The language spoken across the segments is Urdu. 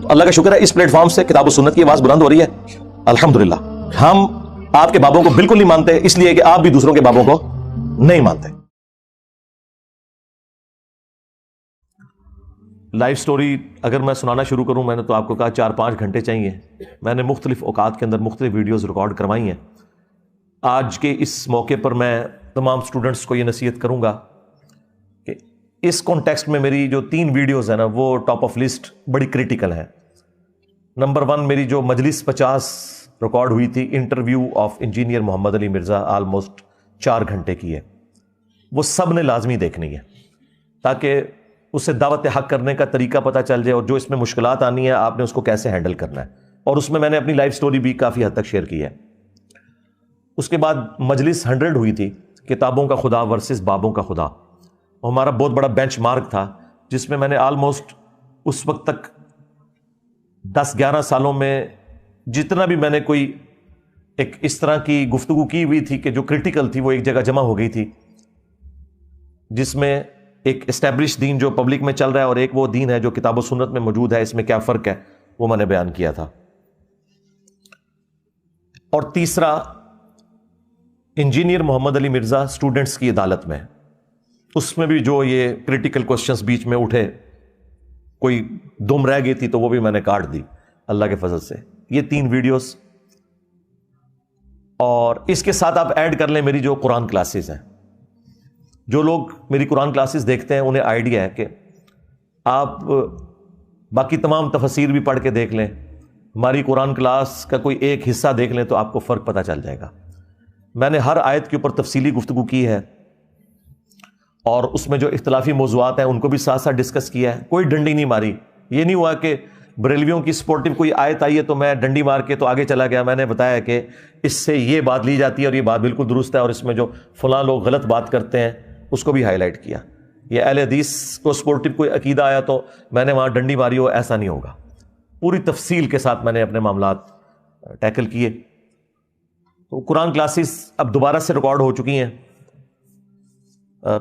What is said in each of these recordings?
تو اللہ کا شکر ہے اس پلیٹ فارم سے کتاب و سنت کی آواز بلند ہو رہی ہے الحمدللہ. ہم آپ کے بابوں کو بالکل نہیں مانتے، اس لیے کہ آپ بھی دوسروں کے بابوں کو نہیں مانتے. لائف سٹوری اگر میں سنانا شروع کروں، میں نے تو آپ کو کہا 4-5 گھنٹے چاہیے. میں نے مختلف اوقات کے اندر مختلف ویڈیوز ریکارڈ کروائی ہیں. آج کے اس موقع پر میں تمام سٹوڈنٹس کو یہ نصیحت کروں گا کہ اس کانٹیکسٹ میں میری جو 3 ویڈیوز ہیں نا وہ ٹاپ آف لسٹ بڑی کریٹیکل ہیں. نمبر 1 میری جو مجلس 50 ریکارڈ ہوئی تھی، interview of engineer Muhammad Ali Mirza, almost 4 گھنٹے کی ہے. وہ سب نے لازمی دیکھنی ہے تاکہ اسے دعوت حق کرنے کا طریقہ پتہ چل جائے، اور جو اس میں مشکلات آنی ہے آپ نے اس کو کیسے ہینڈل کرنا ہے. اور اس میں نے اپنی لائف سٹوری بھی کافی حد تک شیئر کی ہے. اس کے بعد مجلس 100 ہوئی تھی، کتابوں کا خدا ورسز بابوں کا خدا. اور ہمارا بہت بڑا بینچ مارک تھا جس میں نے آلموسٹ اس وقت تک 10-11 سالوں میں جتنا بھی میں نے کوئی ایک اس طرح کی گفتگو کی ہوئی تھی کہ جو کریٹیکل تھی وہ ایک جگہ جمع ہو گئی تھی، جس میں ایک اسٹیبلش دین جو پبلک میں چل رہا ہے اور ایک وہ دین ہے جو کتاب و سنت میں موجود ہے، اس میں کیا فرق ہے وہ میں نے بیان کیا تھا. اور تیسرا انجینئر محمد علی مرزا اسٹوڈنٹس کی عدالت میں، اس میں بھی جو یہ کریٹیکل کوسچنز بیچ میں اٹھے، کوئی دم رہ گئی تھی تو وہ بھی میں نے کاٹ دی اللہ کے فضل سے. یہ 3 ویڈیوز، اور اس کے ساتھ آپ ایڈ کر لیں میری جو قرآن کلاسز ہیں. جو لوگ میری قرآن کلاسز دیکھتے ہیں انہیں آئیڈیا ہے کہ آپ باقی تمام تفسیر بھی پڑھ کے دیکھ لیں، ہماری قرآن کلاس کا کوئی ایک حصہ دیکھ لیں تو آپ کو فرق پتہ چل جائے گا. میں نے ہر آیت کے اوپر تفصیلی گفتگو کی ہے، اور اس میں جو اختلافی موضوعات ہیں ان کو بھی ساتھ ساتھ ڈسکس کیا ہے. کوئی ڈنڈی نہیں ماری. یہ نہیں ہوا کہ بریلویوں کی سپورٹیو کوئی آیت آئی ہے تو میں ڈنڈی مار کے تو آگے چلا گیا. میں نے بتایا کہ اس سے یہ بات لی جاتی ہے اور یہ بات بالکل درست ہے، اور اس میں جو فلاں لوگ غلط بات کرتے ہیں اس کو بھی ہائی لائٹ کیا. یہ اہل حدیث کو سپورٹیو کوئی عقیدہ آیا تو میں نے وہاں ڈنڈی ماری ہو، ایسا نہیں ہوگا. پوری تفصیل کے ساتھ میں نے اپنے معاملات ٹیکل کیے. تو قرآن کلاسز اب دوبارہ سے ریکارڈ ہو چکی ہیں.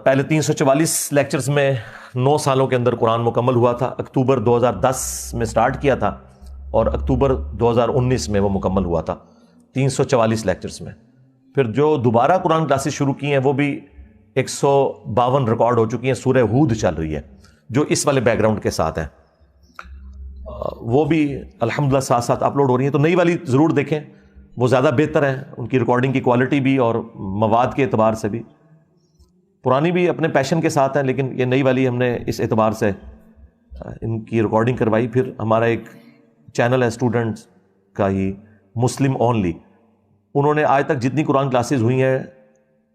پہلے 344 لیکچرز میں 9 سالوں کے اندر قرآن مکمل ہوا تھا. اکتوبر 2010 میں سٹارٹ کیا تھا اور اکتوبر 2019 میں وہ مکمل ہوا تھا 344 لیکچرز میں. پھر جو دوبارہ قرآن کلاسز شروع کی ہیں وہ بھی 152 ریکارڈ ہو چکی ہیں. سورہ ہود چل رہی ہے جو اس والے بیک گراؤنڈ کے ساتھ ہیں، وہ بھی الحمدللہ ساتھ ساتھ اپلوڈ ہو رہی ہیں. تو نئی والی ضرور دیکھیں، وہ زیادہ بہتر ہے، ان کی ریکارڈنگ کی کوالٹی بھی اور مواد کے اعتبار سے بھی. پرانی بھی اپنے پیشن کے ساتھ ہیں، لیکن یہ نئی والی ہم نے اس اعتبار سے ان کی ریکارڈنگ کروائی. پھر ہمارا ایک چینل ہے اسٹوڈنٹس کا ہی، مسلم اونلی، انہوں نے آج تک جتنی قرآن کلاسز ہوئی ہیں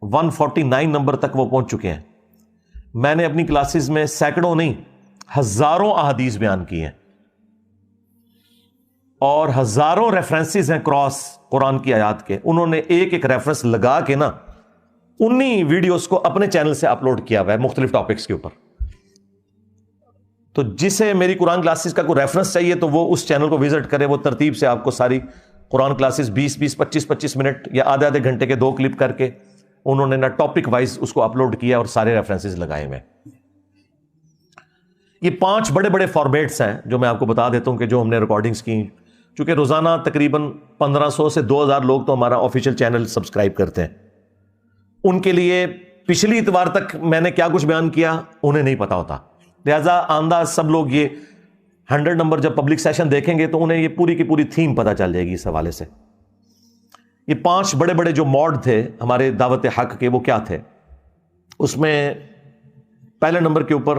149 نمبر تک وہ پہنچ چکے ہیں. میں نے اپنی کلاسز میں سینکڑوں نہیں ہزاروں احادیث بیان کی ہیں، اور ہزاروں ریفرنسز ہیں کراس قرآن کی آیات کے. انہوں نے ایک ایک ریفرنس لگا کے نا انہی ویڈیوز کو اپنے چینل سے اپلوڈ کیا ہوا ہے مختلف ٹاپکس کے اوپر. تو جسے میری قرآن کلاسز کا کوئی ریفرنس چاہیے تو وہ اس چینل کو وزٹ کرے. وہ ترتیب سے آپ کو ساری قرآن کلاسز 20-20 25-25 منٹ یا آدھے گھنٹے کے 2 کلپ کر کے انہوں نے نا ٹاپک وائز اس کو اپلوڈ کیا اور سارے ریفرنسز لگائے ہوئے. یہ 5 بڑے بڑے فارمیٹس ہیں جو میں آپ کو بتا دیتا ہوں کہ جو ہم نے ریکارڈنگز کی. چونکہ روزانہ تقریباً 1500 سے 2000 لوگ تو ہمارا آفیشیل چینل سبسکرائب کرتے ہیں. ان کے لیے پچھلی اتوار تک میں نے کیا کچھ بیان کیا انہیں نہیں پتا ہوتا. لہٰذا آندہ سب لوگ یہ 100 نمبر جب پبلک سیشن دیکھیں گے تو انہیں یہ پوری کی پوری تھیم پتا چل جائے گی اس حوالے سے. یہ 5 بڑے بڑے جو موڈ تھے ہمارے دعوت حق کے وہ کیا تھے؟ اس میں پہلے نمبر کے اوپر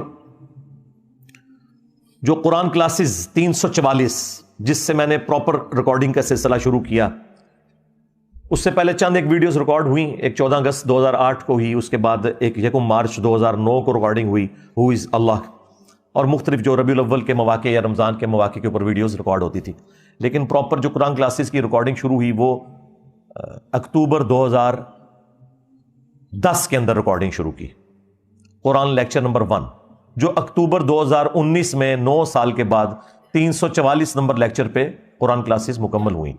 جو قرآن کلاسز 344 جس سے میں نے پراپر ریکارڈنگ کا سلسلہ شروع کیا، اس سے پہلے چند ایک ویڈیوز ریکارڈ ہوئی. ایک 14 اگست 2008 کو ہوئی، اس کے بعد ایک 1 مارچ 2009 کو ریکارڈنگ ہوئی ہو از اللہ، اور مختلف جو ربیع الاول کے مواقع یا رمضان کے مواقع کے اوپر ویڈیوز ریکارڈ ہوتی تھی. لیکن پراپر جو قرآن کلاسز کی ریکارڈنگ شروع ہوئی وہ اکتوبر 2010 کے اندر ریکارڈنگ شروع کی. قرآن لیکچر نمبر 1 جو اکتوبر 2019 میں 9 سال کے بعد 344 نمبر لیکچر پہ قرآن کلاسز مکمل ہوئیں.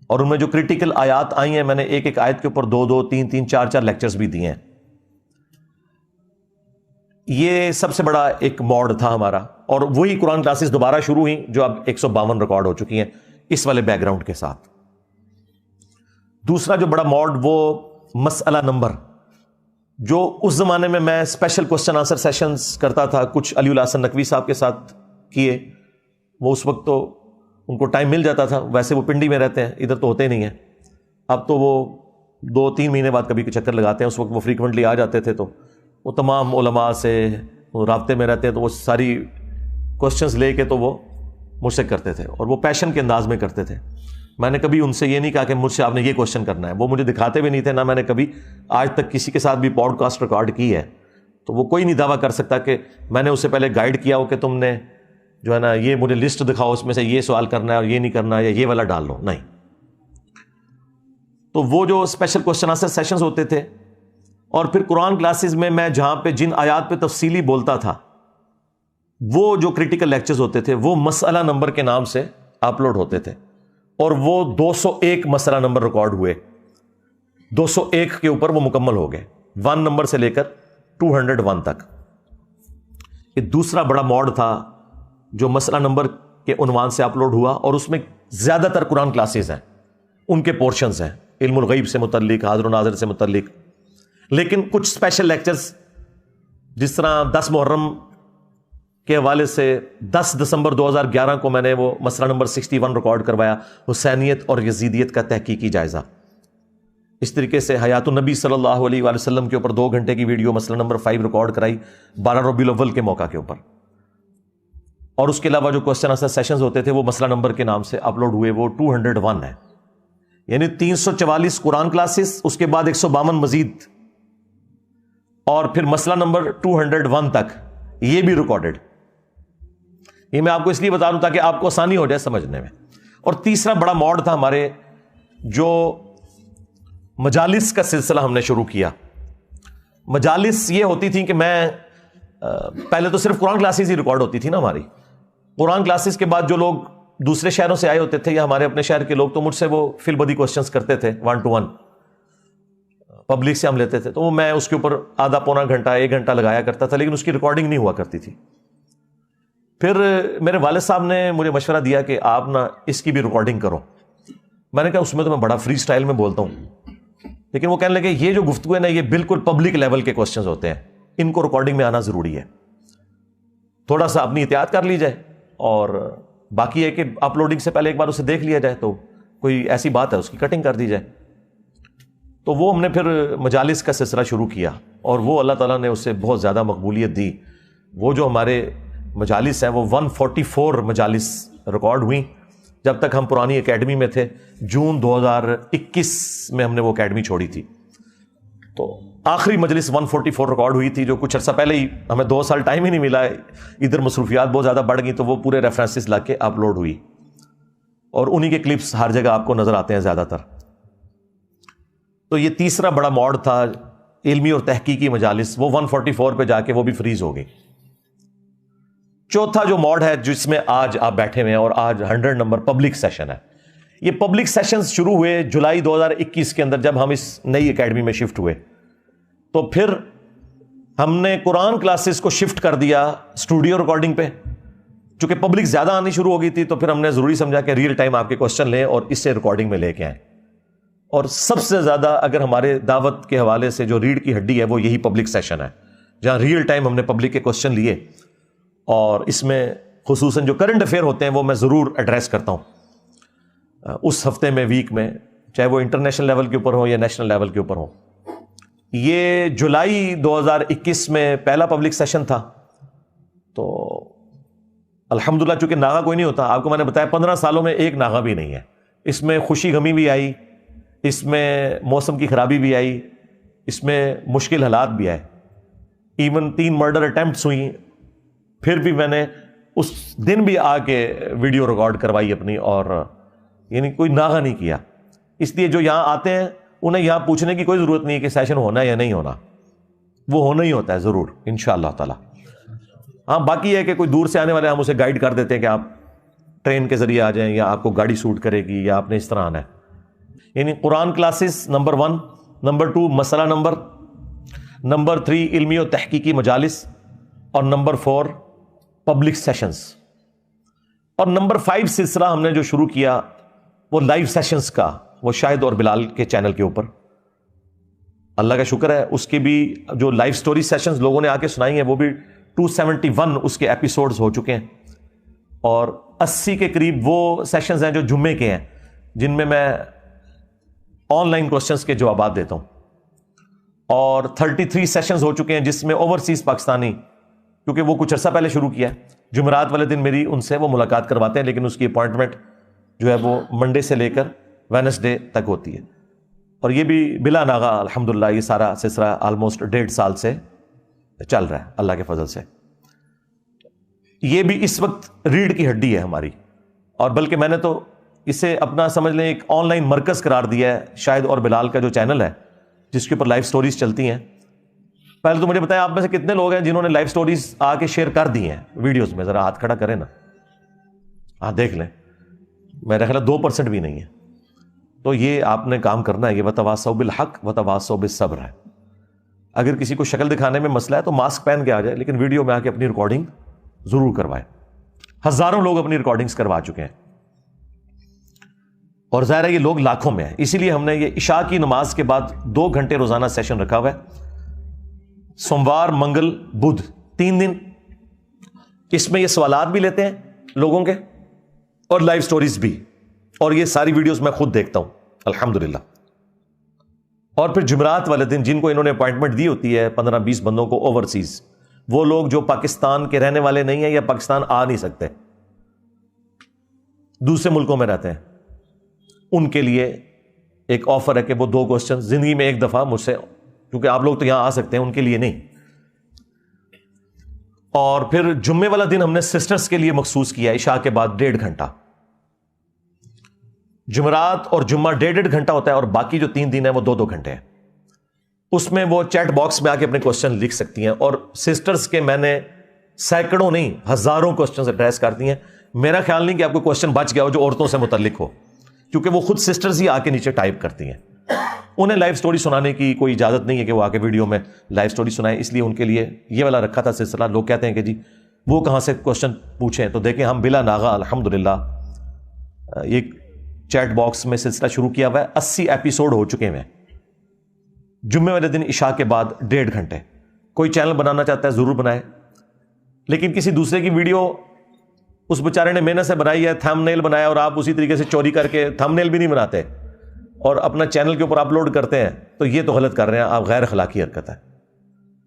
اور ان میں جو کریٹیکل آیات آئی ہیں میں نے ایک ایک آیت کے اوپر 2-2 3-3 4-4 لیکچرز بھی دیے ہیں. یہ سب سے بڑا ایک موڈ تھا ہمارا. اور وہی قرآن کلاسز دوبارہ شروع ہوئی جو اب 152 ریکارڈ ہو چکی ہیں اس والے بیک گراؤنڈ کے ساتھ. دوسرا جو بڑا موڈ وہ مسئلہ نمبر، جو اس زمانے میں اسپیشل کوسچن آنسر سیشنز کرتا تھا، کچھ علی الحسن نقوی صاحب کے ساتھ کیے. وہ اس وقت تو ان کو ٹائم مل جاتا تھا، ویسے وہ پنڈی میں رہتے ہیں، ادھر تو ہوتے نہیں ہیں. اب تو وہ 2-3 مہینے بعد کبھی چکر لگاتے ہیں. اس وقت وہ فریکوینٹلی آ جاتے تھے، تو وہ تمام علماء سے رابطے میں رہتے ہیں، تو وہ ساری کوسچنز لے کے تو وہ مجھ سے کرتے تھے، اور وہ پیشن کے انداز میں کرتے تھے. میں نے کبھی ان سے یہ نہیں کہا کہ مجھ سے آپ نے یہ کوسچن کرنا ہے، وہ مجھے دکھاتے بھی نہیں تھے. نہ میں نے کبھی آج تک کسی کے ساتھ بھی پوڈ کاسٹ ریکارڈ کی ہے، تو وہ کوئی نہیں دعویٰ کر سکتا کہ میں نے اسے پہلے گائیڈ کیا ہو کہ تم نے جو ہے نا یہ مجھے لسٹ دکھاؤ، اس میں سے یہ سوال کرنا ہے اور یہ نہیں کرنا ہے، یا یہ والا ڈال لو. نہیں. تو وہ جو اسپیشل کوسچن آنسر سیشنز ہوتے تھے، اور پھر قرآن کلاسز میں جہاں پہ جن آیات پہ تفصیلی بولتا تھا، وہ جو کریٹیکل لیکچرز ہوتے تھے وہ مسئلہ نمبر کے نام سے اپلوڈ ہوتے تھے، اور وہ 201 مسئلہ نمبر ریکارڈ ہوئے. 201 کے اوپر وہ مکمل ہو گئے، 1 نمبر سے لے کر 201 تک. یہ دوسرا بڑا موڈ تھا جو مسئلہ نمبر کے عنوان سے اپلوڈ ہوا، اور اس میں زیادہ تر قرآن کلاسز ہیں، ان کے پورشنز ہیں علم الغیب سے متعلق، حاضر و ناظر سے متعلق. لیکن کچھ اسپیشل لیکچرز جس طرح 10 محرم کے حوالے سے 10 دسمبر 2011 کو میں نے وہ مسئلہ نمبر 61 ریکارڈ کروایا، حسینیت اور یزیدیت کا تحقیقی جائزہ. اس طریقے سے حیات النبی صلی اللہ علیہ وآلہ وسلم کے اوپر 2 گھنٹے کی ویڈیو مسئلہ نمبر 5 ریکارڈ کرائی 12 ربیع الاول کے موقع کے اوپر. اور اس کے علاوہ جو کوسچن آنسر سیشنز ہوتے تھے وہ مسئلہ نمبر کے نام سے اپلوڈ ہوئے، وہ 201 ہے. یعنی 344 قرآن کلاسز، اس کے بعد 152 مزید، اور پھر مسئلہ نمبر 201 تک یہ بھی ریکارڈڈ. یہ میں آپ کو اس لیے بتا دوں تاکہ آپ کو آسانی ہو جائے سمجھنے میں. اور تیسرا بڑا موڈ تھا ہمارے، جو مجالس کا سلسلہ ہم نے شروع کیا. مجالس یہ ہوتی تھی کہ میں پہلے تو صرف قرآن کلاسز ہی ریکارڈ ہوتی تھی نا ہماری. قرآن کلاسز کے بعد جو لوگ دوسرے شہروں سے آئے ہوتے تھے یا ہمارے اپنے شہر کے لوگ، تو مجھ سے وہ فی البدی کوسچنز کرتے تھے 1 to 1. پبلک سے ہم لیتے تھے، تو میں اس کے اوپر آدھا پونا گھنٹہ 1 گھنٹہ لگایا کرتا تھا، لیکن اس کی ریکارڈنگ نہیں ہوا کرتی تھی. پھر میرے والد صاحب نے مجھے مشورہ دیا کہ آپ نا اس کی بھی ریکارڈنگ کرو. میں نے کہا اس میں تو میں بڑا فری سٹائل میں بولتا ہوں، لیکن وہ کہنے لگے یہ جو گفتگو ہے نا یہ بالکل پبلک لیول کے کوسچنز ہوتے ہیں، ان کو ریکارڈنگ میں آنا ضروری ہے. تھوڑا سا اپنی احتیاط کر لی جائے، اور باقی ہے کہ اپلوڈنگ سے پہلے ایک بار اسے دیکھ لیا جائے، تو کوئی ایسی بات ہے اس کی کٹنگ کر دی جائے. تو وہ ہم نے پھر مجالس کا سلسلہ شروع کیا، اور وہ اللہ تعالیٰ نے اسے بہت زیادہ مقبولیت دی. وہ جو ہمارے مجالس ہیں وہ 144 مجالس ریکارڈ ہوئیں جب تک ہم پرانی اکیڈمی میں تھے. جون 2021 میں ہم نے وہ اکیڈمی چھوڑی تھی، تو آخری مجلس 144 ریکارڈ ہوئی تھی، جو کچھ عرصہ پہلے ہی، ہمیں 2 سال ٹائم ہی نہیں ملا، ادھر مصروفیات بہت زیادہ بڑھ گئی، تو وہ پورے ریفرنسز لا کے اپلوڈ ہوئی، اور انہی کے کلپس ہر جگہ آپ کو نظر آتے ہیں زیادہ تر. تو یہ تیسرا بڑا موڈ تھا علمی اور تحقیقی مجالس، وہ 144 پہ جا کے وہ بھی فریز ہو گئی. چوتھا جو موڈ ہے جس میں آج آپ بیٹھے ہوئے ہیں، اور آج 100 نمبر پبلک سیشن ہے. یہ پبلک سیشنز شروع ہوئے جولائی 2021 کے اندر، جب ہم اس نئی اکیڈمی میں شفٹ ہوئے. تو پھر ہم نے قرآن کلاسز کو شفٹ کر دیا اسٹوڈیو ریکارڈنگ پہ. چونکہ پبلک زیادہ آنی شروع ہو گئی تھی، تو پھر ہم نے ضروری سمجھا کہ ریئل ٹائم آپ کے کوسچن لیں اور اس سے ریکارڈنگ میں لے کے آئیں. اور سب سے زیادہ اگر ہمارے دعوت کے حوالے سے جو ریڑھ کی ہڈی ہے وہ یہی پبلک سیشن ہے، جہاں ریئل ٹائم ہم نے پبلک کے کوسچن لیے. اور اس میں خصوصاً جو کرنٹ افیئر ہوتے ہیں وہ میں ضرور ایڈریس کرتا ہوں اس ہفتے میں، ویک میں، چاہے وہ انٹرنیشنل لیول کے اوپر ہو یا نیشنل لیول کے اوپر ہو. یہ جولائی 2021 میں پہلا پبلک سیشن تھا. تو الحمدللہ چونکہ ناغہ کوئی نہیں ہوتا، آپ کو میں نے بتایا 15 سالوں میں ایک ناغہ بھی نہیں ہے. اس میں خوشی غمی بھی آئی، اس میں موسم کی خرابی بھی آئی، اس میں مشکل حالات بھی آئے. ایون 3 مرڈر اٹیمپٹس ہوئی، پھر بھی میں نے اس دن بھی آ کے ویڈیو ریکارڈ کروائی اپنی، اور یعنی کوئی ناغہ نہیں کیا. اس لیے جو یہاں آتے ہیں انہیں یہاں پوچھنے کی کوئی ضرورت نہیں ہے کہ سیشن ہونا ہے یا نہیں ہونا، وہ ہونا ہی ہوتا ہے ضرور انشاءاللہ تعالی. ہاں باقی ہے کہ کوئی دور سے آنے والے ہم اسے گائیڈ کر دیتے ہیں کہ آپ ٹرین کے ذریعے آ جائیں، یا آپ کو گاڑی سوٹ کرے گی، یا آپ نے اس طرح آنا ہے. یعنی قرآن کلاسز نمبر 1، نمبر 2 مسئلہ نمبر 3 علمی و تحقیقی مجالس، اور نمبر 4 پبلک سیشنز. اور نمبر 5 سلسلہ ہم نے جو شروع کیا وہ لائیو سیشنز کا, وہ شاہد اور بلال کے چینل کے اوپر. اللہ کا شکر ہے اس کے بھی جو لائیو سٹوری سیشنز لوگوں نے آ کے سنائی ہیں وہ بھی 271 اس کے ایپیسوڈز ہو چکے ہیں, اور 80 کے قریب وہ سیشنز ہیں جو جمعے کے ہیں جن میں آن لائن کوسچنز کے جوابات دیتا ہوں, اور 33 سیشنز ہو چکے ہیں جس میں اوورسیز پاکستانی, کیونکہ وہ کچھ عرصہ پہلے شروع کیا ہے, جمعرات والے دن میری ان سے وہ ملاقات کرواتے ہیں, لیکن اس کی اپوائنٹمنٹ جو ہے وہ منڈے سے لے کر وینسڈے تک ہوتی ہے. اور یہ بھی بلا ناغہ الحمدللہ یہ سارا سلسلہ آلموسٹ 1.5 سال سے چل رہا ہے اللہ کے فضل سے. یہ بھی اس وقت ریڑھ کی ہڈی ہے ہماری, اور بلکہ میں نے تو اسے اپنا سمجھ لیں ایک آن لائن مرکز قرار دیا ہے. شاہد اور بلال کا جو چینل ہے جس کے اوپر لائیو سٹوریز چلتی ہیں, پہلے تو مجھے بتائیں آپ میں سے کتنے لوگ ہیں جنہوں نے لائیو سٹوریز آ کے شیئر کر دی ہیں ویڈیوز میں؟ ذرا ہاتھ کھڑا کریں نا, ہاں دیکھ لیں, میرا خیال 2% بھی نہیں ہے. تو یہ آپ نے کام کرنا ہے, یہ وتواصوا بالحق وتواصوا بالصبر ہے. اگر کسی کو شکل دکھانے میں مسئلہ ہے تو ماسک پہن کے آ جائے, لیکن ویڈیو میں آ کے اپنی ریکارڈنگ ضرور کروائے. ہزاروں لوگ اپنی ریکارڈنگز کروا چکے ہیں, اور ظاہر ہے یہ لوگ لاکھوں میں ہیں. اسی لیے ہم نے یہ عشاء کی نماز کے بعد 2 گھنٹے روزانہ سیشن رکھا ہوا ہے, سوموار منگل بدھ 3 دن. اس میں یہ سوالات بھی لیتے ہیں لوگوں کے اور لائیو سٹوریز بھی, اور یہ ساری ویڈیوز میں خود دیکھتا ہوں الحمدللہ. اور پھر جمعرات والے دن جن کو انہوں نے اپوائنٹمنٹ دی ہوتی ہے 15-20 بندوں کو اوورسیز, وہ لوگ جو پاکستان کے رہنے والے نہیں ہیں یا پاکستان آ نہیں سکتے, دوسرے ملکوں میں رہتے ہیں, ان کے لیے ایک آفر ہے کہ وہ 2 کوسچن زندگی میں ایک دفعہ مجھ سے, کیونکہ آپ لوگ تو یہاں آ سکتے ہیں, ان کے لیے نہیں. اور پھر جمعے والا دن ہم نے سسٹرز کے لیے مخصوص کیا عشاء کے بعد 1.5 گھنٹہ. جمعرات اور جمعہ 1.5 گھنٹہ ہوتا ہے, اور باقی جو 3 دن ہیں وہ 2-2 گھنٹے ہیں. اس میں وہ چیٹ باکس میں آ کے اپنے کوسچن لکھ سکتی ہیں, اور سسٹرز کے میں نے سینکڑوں نہیں ہزاروں کوسچنز ایڈریس کر دی ہیں. میرا خیال نہیں کہ آپ کو کوسچن بچ گیا ہو جو عورتوں سے متعلق ہو, کیونکہ وہ خود سسٹرز ہی آ کے نیچے ٹائپ کرتی ہیں. انہیں لائیو سٹوری سنانے کی کوئی اجازت نہیں ہے کہ وہ آ کے ویڈیو میں لائیو سٹوری سنائیں, اس لیے ان کے لیے یہ والا رکھا تھا سلسلہ. لوگ کہتے ہیں کہ جی وہ کہاں سے کوسچن پوچھیں, تو دیکھیں ہم بلا ناغہ الحمدللہ ایک چیٹ باکس میں سلسلہ شروع کیا ہوا ہے. 80 ایپیسوڈ ہو چکے ہیں. جمعے والے دن عشاء کے بعد 1.5 گھنٹے. کوئی چینل بنانا چاہتا ہے ضرور بنائے, لیکن کسی دوسرے کی ویڈیو اس بیچارے نے محنت سے بنائی ہے, تھم نیل بنایا, اور آپ اسی طریقے سے چوری کر کے تھم نیل بھی نہیں بناتے اور اپنا چینل کے اوپر اپلوڈ کرتے ہیں, تو یہ تو غلط کر رہے ہیں آپ, غیر اخلاقی حرکت ہے.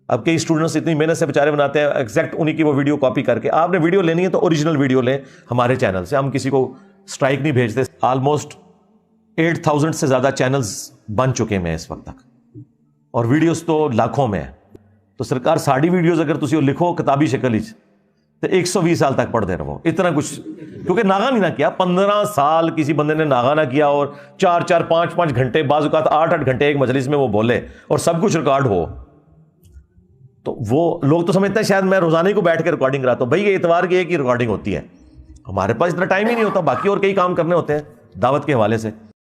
اب کئی اسٹوڈنٹس اتنی محنت سے بیچارے بناتے ہیں ایگزیکٹ انہی کی وہ ویڈیو کاپی کر کے. آپ نے ویڈیو لینی ہے تو اوریجنل ویڈیو لیں ہمارے چینل سے, ہم کسی کو اسٹرائک نہیں بھیجتے. آلموسٹ 8000 سے زیادہ چینلز بن چکے ہیں اس وقت تک, اور ویڈیوز تو لاکھوں میں ہیں. تو سرکار ساڑی ویڈیوز اگر تسی لکھو کتابی شکل تو 120 سال تک پڑھ دے رہو اتنا کچھ, کیونکہ ناغا نہیں نہ کیا. 15 سال کسی بندے نے ناغا نہ کیا, اور 4-4 5-5 گھنٹے, بعض اوقات 8-8 گھنٹے ایک مجلس میں وہ بولے, اور سب کچھ ریکارڈ ہو, تو وہ لوگ تو سمجھتے ہیں شاید میں روزانہ کو بیٹھ کے ریکارڈنگ کراتا ہوں. بھائی یہ اتوار کی ایک ہی ریکارڈنگ ہوتی ہے, ہمارے پاس اتنا ٹائم ہی نہیں ہوتا, باقی اور کئی کام کرنے ہوتے ہیں دعوت کے حوالے سے.